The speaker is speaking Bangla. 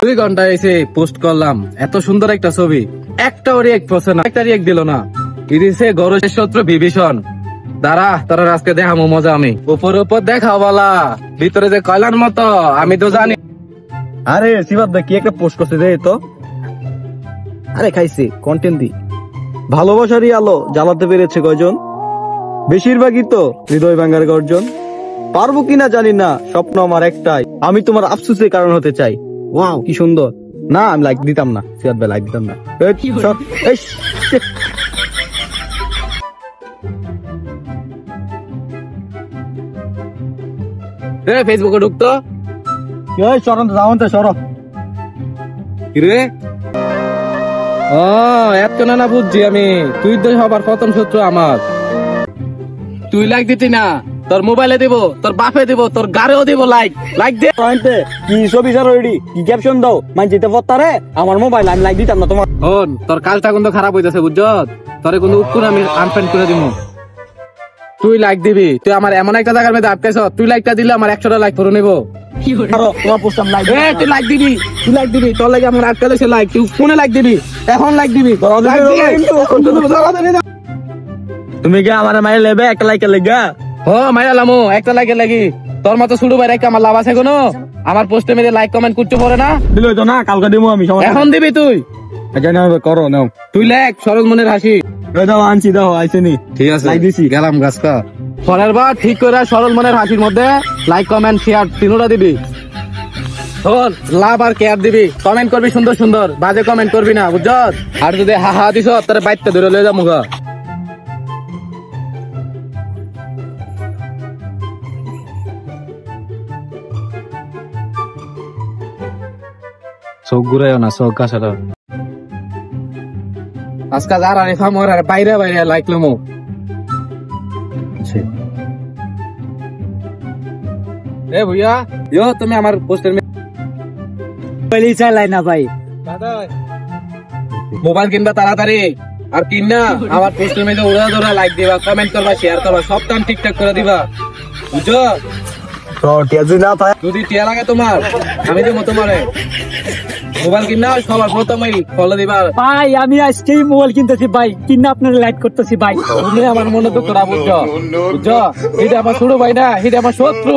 2 ঘন্টা এসে পোস্ট করলাম, এত সুন্দর একটা ছবি, একটাও রিয়েক্ট করছে না, একটা রিয়েক্ট দিল না। ইদিছে গরুশের শত্রু বিভীষণ। দাঁড়া, তোরা আজকে দেখামো মজা আমি। উপর উপর দেখা বলা, ভিতরে যে কয়লার মতো আমি তো জানি। আরে সিবাদ দা কি একটা পোস্ট করছে রে তো। আরে খাইছি কন্টেন্ট দি। ভালোবাসারই আলো জ্বালাতে পেরেছে কয়জন? বেশিরভাগই তো হৃদয় ভাঙার গর্জন। পারবো কিনা জানি না, স্বপ্ন আমার একটাই, আমি তোমার আফসোসের কারণ হতে চাই। ওয়াও কি সুন্দর না, আমি লাইক দিতাম না, সিবাদ ভাই লাইক দিতাম না। ফেসবুকে ঢুকতো সরম যাওন তো সরম। রে ও এত না বুঝছি আমি, তুই তো সবার প্রথম শত্রু আমার। তুই লাইক দিতি না, তোর মোবাইলে দিব, তোর বাপে দিব, তোর গাড়িও দিব লাইক। লাইক দে কি ছবি স্যার রেডি কি ক্যাপশন দাও মানছিতে পত্তারে আমার মোবাইল, আমি লাইক দিতাম না তোমার। হন তোর কাজটা কিন্তু খারাপ হইতেছে বুঝছ, তোরে কিন্তু উত্তর আমি আনফ্রেন্ড করে দিব। তুই লাইক দিবি, তুই আমার এমন একটা জায়গার মধ্যে আটকেছ, তুই লাইকটা দিলে আমার 100টা লাইক করে নেবো। তোমার পোস্টাম লাইক তুই লাইক দিবি, তুই লাইক দিবি, তোর লাগে আমার আটকে দেশে লাইক, তুই ফোনে লাইক দিবি, এখন লাইক দিবি। তুমি কি আমার মাইল লেবে একটা লাইক লেগা? ও মাইয়া লামো একটা লাইকে লাগি, তোর মতো শুরু বাইরে আমার লাভ আছে কোনো? আমার পোস্টে মেরে লাইক কমেন্ট করতে পারে না? দিল তো না, কালকে দিব আমি। এখন দিবি তুই, জানি করো নাও। তুই লেখ সরল মনের হাসি। দাও আনছি, দাও আইসেনি। ঠিক আছে লাইক দিছি, গেলাম গাছকা। পরের বার ঠিক করে সরল মনের হাসির মধ্যে লাইক কমেন্ট শেয়ার তিনটা দিবি। শোন, লাভ আর কেয়ার দিবি, কমেন্ট করবি সুন্দর সুন্দর, বাজে কমেন্ট করবি না বুঝছ। আর যদি হা হা দিস তোর বাইকটা ধরে লয়ে যা মুখা। চোখ ঘুরাইও না, চোখ কাছাটা। আজকাল আর আরে ফামর আর বাইরে বাইরে লাইক লমো। এ ভুইয়া, ইয়ো তুমি আমার পোস্টের মোবাইল চালাই না ভাই। মোবাইল কিনবা তাড়াতাড়ি, আর কিনা আমার পোস্টের মধ্যে উড়া ধরা লাইক দিবা, কমেন্ট করবা, শেয়ার করবা, সব টাইম ঠিকঠাক করে দিবা বুঝছো। যদি টিয়া লাগে তোমার, আমি দেবো তোমারে মোবাইল কিনা, সবার প্রথমেই ফলো দিবা। ভাই আমি আজকেই মোবাইল কিনতেছি ভাই, কিনা আপনার লাইক করতেছি ভাই। তুমি আমার মনে তো তোরা বুঝছো, বুঝছো, এটা আমার ছোট ভাই না, এটা আমার শত্রু।